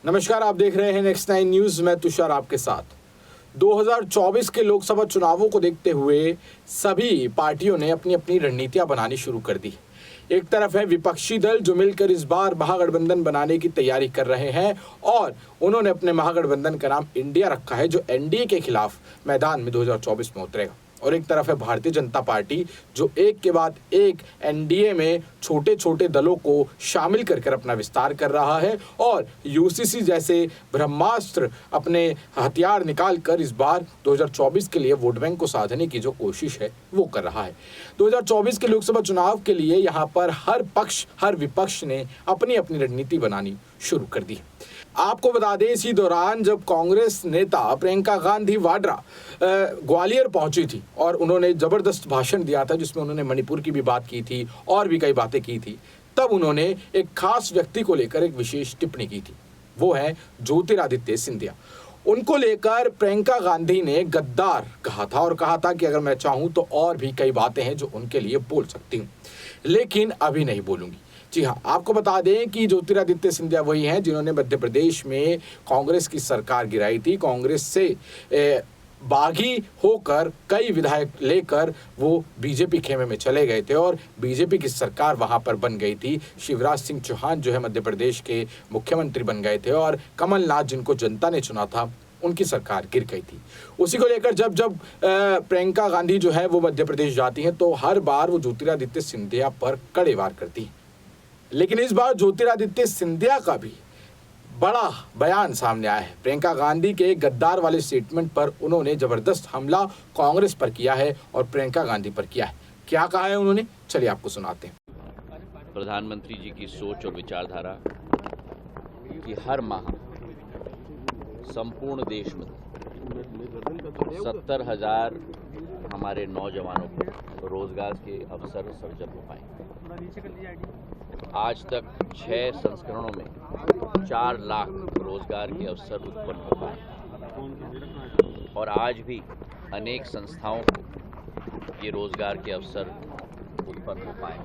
नमस्कार, आप देख रहे हैं नेक्स्ट 9 न्यूज। मैं तुषार आपके साथ। 2024 के लोकसभा चुनावों को देखते हुए सभी पार्टियों ने अपनी अपनी रणनीतियां बनानी शुरू कर दी। एक तरफ है विपक्षी दल जो मिलकर इस बार महागठबंधन बनाने की तैयारी कर रहे हैं और उन्होंने अपने महागठबंधन का नाम इंडिया रखा है, जो एनडीए के खिलाफ मैदान में 2024 में उतरेगा। और एक तरफ है भारतीय जनता पार्टी जो एक के बाद एक एनडीए में छोटे छोटे दलों को शामिल कर अपना विस्तार कर रहा है और यूसीसी जैसे ब्रह्मास्त्र अपने हथियार निकाल कर इस बार 2024 के लिए वोट बैंक को साधने की जो कोशिश है वो कर रहा है। 2024 के लोकसभा चुनाव के लिए यहाँ पर हर पक्ष हर विपक्ष ने अपनी अपनी रणनीति बनानी शुरू कर दी। आपको बता दें, इसी दौरान जब कांग्रेस नेता प्रियंका गांधी वाड्रा ग्वालियर पहुंची थी और उन्होंने जबरदस्त भाषण दिया था जिसमें उन्होंने मणिपुर की भी बात की थी और भी कई बातें की थी, तब उन्होंने एक खास व्यक्ति को लेकर एक विशेष टिप्पणी की थी। वो है ज्योतिरादित्य सिंधिया। उनको लेकर प्रियंका गांधी ने गद्दार कहा था और कहा था कि अगर मैं चाहूं तो और भी कई बातें हैं जो उनके लिए बोल सकती हूं, लेकिन अभी नहीं बोलूंगी। जी हाँ, आपको बता दें कि ज्योतिरादित्य सिंधिया वही हैं जिन्होंने मध्य प्रदेश में कांग्रेस की सरकार गिराई थी। कांग्रेस से बागी होकर कई विधायक लेकर वो बीजेपी खेमे में चले गए थे और बीजेपी की सरकार वहां पर बन गई थी। शिवराज सिंह चौहान जो है मध्य प्रदेश के मुख्यमंत्री बन गए थे और कमलनाथ जिनको जनता ने चुना था उनकी सरकार गिर गई थी। उसी को लेकर जब जब प्रियंका गांधी जो है वो मध्य प्रदेश जाती हैं तो हर बार वो ज्योतिरादित्य सिंधिया पर कड़े वार करती हैं। लेकिन इस बार ज्योतिरादित्य सिंधिया का भी बड़ा बयान सामने आया है। प्रियंका गांधी के गद्दार वाले स्टेटमेंट पर उन्होंने जबरदस्त हमला कांग्रेस पर किया है और प्रियंका गांधी पर किया है। क्या कहा है उन्होंने, चलिए आपको सुनाते हैं। प्रधानमंत्री जी की सोच और विचारधारा कि हर माह संपूर्ण देश में 70,000 हमारे नौजवानों को रोजगार के अवसर सृजन हो पाए। आज तक 6 संस्करणों में 4 लाख रोजगार के अवसर उत्पन्न हो पाए और आज भी अनेक संस्थाओं को ये रोजगार के अवसर उत्पन्न हो पाए।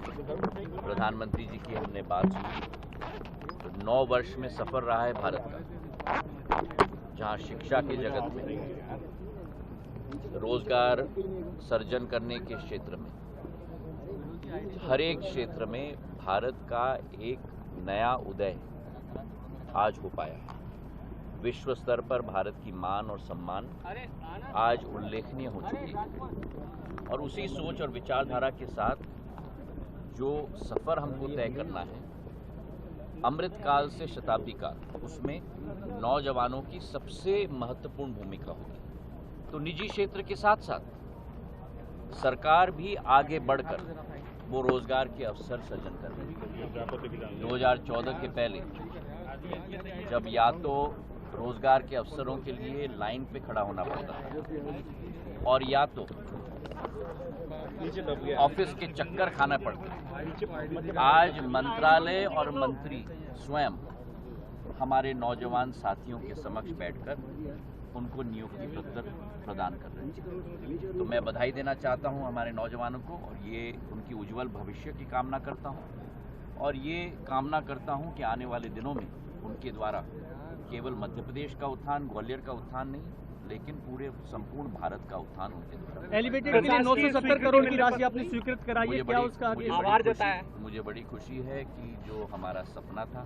प्रधानमंत्री जी की हमने बात सुनी तो 9 वर्ष में सफर रहा है भारत का, जहां शिक्षा के जगत में, रोजगार सृजन करने के क्षेत्र में, हर एक क्षेत्र में भारत का एक नया उदय आज हो पाया है। विश्व स्तर पर भारत की मान और सम्मान आज उल्लेखनीय हो चुकी है और उसी सोच और विचारधारा के साथ जो सफर हमको तय करना है अमृत काल से शताब्दी काल, उसमें नौजवानों की सबसे महत्वपूर्ण भूमिका होगी। तो निजी क्षेत्र के साथ साथ सरकार भी आगे बढ़कर वो रोजगार के अवसर सृजन कर रही है। 2014 के पहले जब या तो रोजगार के अवसरों के लिए लाइन पे खड़ा होना पड़ता था और या तो ऑफिस के चक्कर खाना पड़ता है, आज मंत्रालय और मंत्री स्वयं हमारे नौजवान साथियों के समक्ष बैठकर उनको नियुक्ति पत्र प्रदान कर रहे हैं। तो मैं बधाई देना चाहता हूं हमारे नौजवानों को और ये उनकी उज्जवल भविष्य की कामना करता हूं और ये कामना करता हूं कि आने वाले दिनों में उनके द्वारा केवल मध्य प्रदेश का उत्थान, ग्वालियर का उत्थान नहीं, लेकिन पूरे संपूर्ण भारत का उत्थान उनके द्वारा। एलिवेटेड के लिए 970 करोड़ की राशि आपने स्वीकृत कराई है, क्या उसका आभार जताया? मुझे बड़ी खुशी है कि जो हमारा सपना था,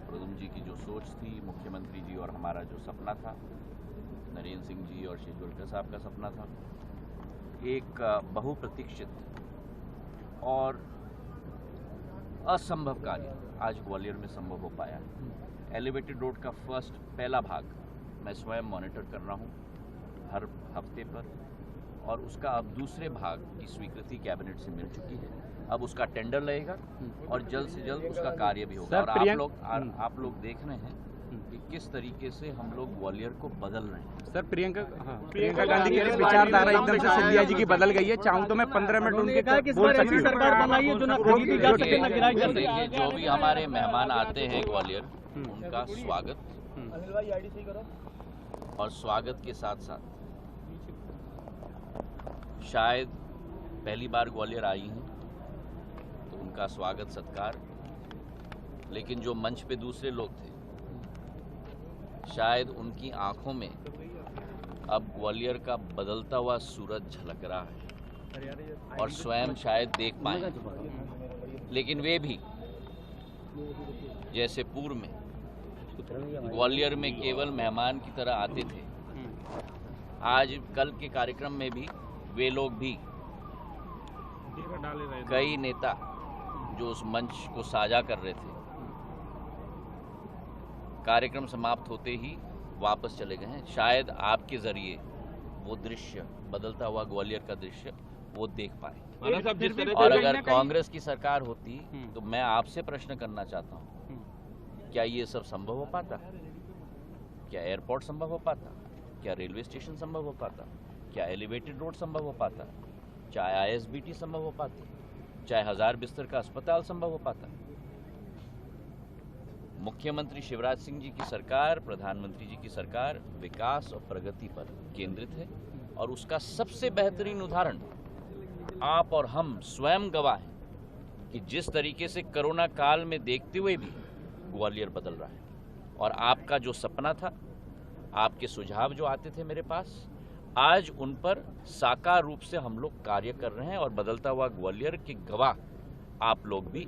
प्रदुम जी की जो सोच थी, मुख्यमंत्री जी और हमारा जो सपना था, नरेंद्र सिंह जी और शेजवलकर साहब का सपना था, एक बहुप्रतीक्षित और असंभव कार्य आज ग्वालियर में संभव हो पाया। एलिवेटेड रोड का पहला भाग मैं स्वयं मॉनिटर कर रहा हूं हर हफ्ते पर और उसका अब दूसरे भाग की स्वीकृति कैबिनेट से मिल चुकी है। अब उसका टेंडर लगेगा और जल्द से जल्द उसका कार्य भी होगा। और आप लोग देख रहे हैं कि किस तरीके से हम लोग ग्वालियर को बदल रहे हैं। सर, प्रियंका गांधी की विचारधारा एकदम से सिंधिया जी की बदल गई है। चाहूं तो मैं 15 मिनट उनके सरकार बनाई है जो ना खरीदी जा सके ना गिराई जा सके। जो भी हमारे मेहमान आते हैं ग्वालियर, उनका स्वागत और स्वागत के साथ साथ शायद पहली बार ग्वालियर आई हैं तो उनका स्वागत सत्कार, लेकिन जो मंच पे दूसरे लोग थे शायद उनकी आंखों में अब ग्वालियर का बदलता हुआ सूरज झलक रहा है और स्वयं शायद देख पाए, लेकिन वे भी जैसे पूर्व में ग्वालियर में केवल मेहमान की तरह आते थे, आज कल के कार्यक्रम में भी वे लोग भी कई नेता जो उस मंच को साझा कर रहे थे, कार्यक्रम समाप्त होते ही वापस चले गए हैं। शायद आपके जरिए वो दृश्य, बदलता हुआ ग्वालियर का दृश्य, वो देख पाए। और अगर कांग्रेस की सरकार होती तो मैं आपसे प्रश्न करना चाहता हूँ, क्या ये सब संभव हो पाता? क्या एयरपोर्ट संभव हो पाता? क्या रेलवे स्टेशन संभव हो पाता? क्या एलिवेटेड रोड संभव हो पाता? चाहे आईएसबीटी संभव हो पाती? चाहे 1000 बिस्तर का अस्पताल संभव हो पाता? मुख्यमंत्री शिवराज सिंह जी की सरकार, प्रधानमंत्री जी की सरकार विकास और प्रगति पर केंद्रित है और उसका सबसे बेहतरीन उदाहरण आप और हम स्वयं गवाह हैं कि जिस तरीके से कोरोना काल में देखते हुए भी ग्वालियर बदल रहा है। और आपका जो सपना था, आपके सुझाव जो आते थे मेरे पास, आज उन पर साकार रूप से हम लोग कार्य कर रहे हैं और बदलता हुआ ग्वालियर के गवाह आप लोग भी